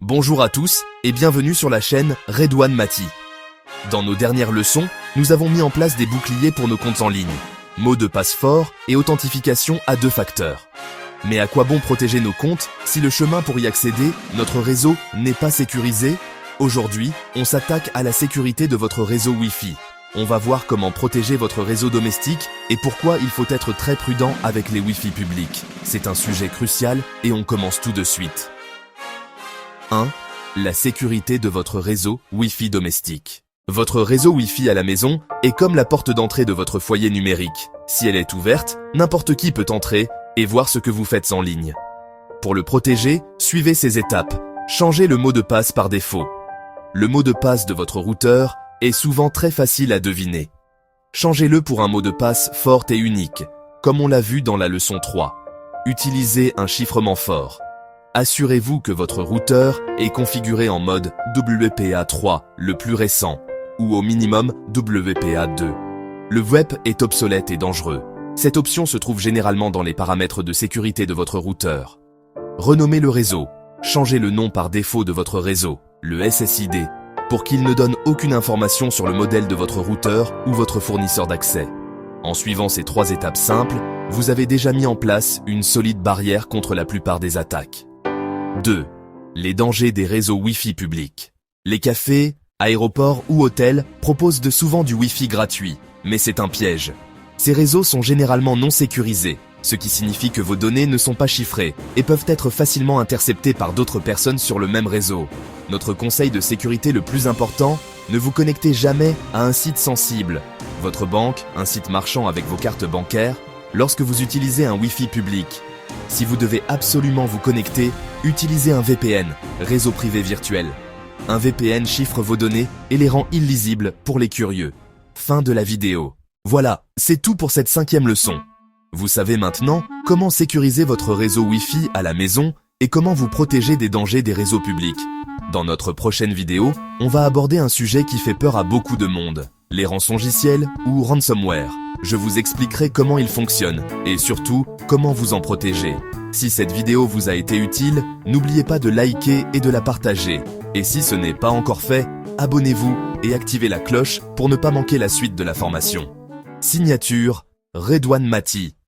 Bonjour à tous et bienvenue sur la chaîne Redouane Maty. Dans nos dernières leçons, nous avons mis en place des boucliers pour nos comptes en ligne, mots de passe forts et authentification à 2 facteurs. Mais à quoi bon protéger nos comptes si le chemin pour y accéder, notre réseau, n'est pas sécurisé? Aujourd'hui, on s'attaque à la sécurité de votre réseau Wi-Fi. On va voir comment protéger votre réseau domestique et pourquoi il faut être très prudent avec les Wi-Fi publics. C'est un sujet crucial et on commence tout de suite. 1. La sécurité de votre réseau Wi-Fi domestique. Votre réseau Wi-Fi à la maison est comme la porte d'entrée de votre foyer numérique. Si elle est ouverte, n'importe qui peut entrer et voir ce que vous faites en ligne. Pour le protéger, suivez ces étapes. Changez le mot de passe par défaut. Le mot de passe de votre routeur est souvent très facile à deviner. Changez-le pour un mot de passe fort et unique, comme on l'a vu dans la leçon 3. Utilisez un chiffrement fort. Assurez-vous que votre routeur est configuré en mode WPA3, le plus récent, ou au minimum WPA2. Le VoIP est obsolète et dangereux. Cette option se trouve généralement dans les paramètres de sécurité de votre routeur. Renommez le réseau. Changez le nom par défaut de votre réseau, le SSID, pour qu'il ne donne aucune information sur le modèle de votre routeur ou votre fournisseur d'accès. En suivant ces 3 étapes simples, vous avez déjà mis en place une solide barrière contre la plupart des attaques. 2. Les dangers des réseaux Wi-Fi publics. Les cafés, aéroports ou hôtels proposent de souvent du Wi-Fi gratuit, mais c'est un piège. Ces réseaux sont généralement non sécurisés, ce qui signifie que vos données ne sont pas chiffrées et peuvent être facilement interceptées par d'autres personnes sur le même réseau. Notre conseil de sécurité le plus important, ne vous connectez jamais à un site sensible, votre banque, un site marchand avec vos cartes bancaires, lorsque vous utilisez un Wi-Fi public. Si vous devez absolument vous connecter, utilisez un VPN, réseau privé virtuel. Un VPN chiffre vos données et les rend illisibles pour les curieux. Fin de la vidéo. Voilà, c'est tout pour cette 5e leçon. Vous savez maintenant comment sécuriser votre réseau Wi-Fi à la maison et comment vous protéger des dangers des réseaux publics. Dans notre prochaine vidéo, on va aborder un sujet qui fait peur à beaucoup de monde, les rançongiciels ou ransomware. Je vous expliquerai comment ils fonctionnent et surtout comment vous en protéger. Si cette vidéo vous a été utile, n'oubliez pas de liker et de la partager. Et si ce n'est pas encore fait, abonnez-vous et activez la cloche pour ne pas manquer la suite de la formation. Signature, Redouane Maty.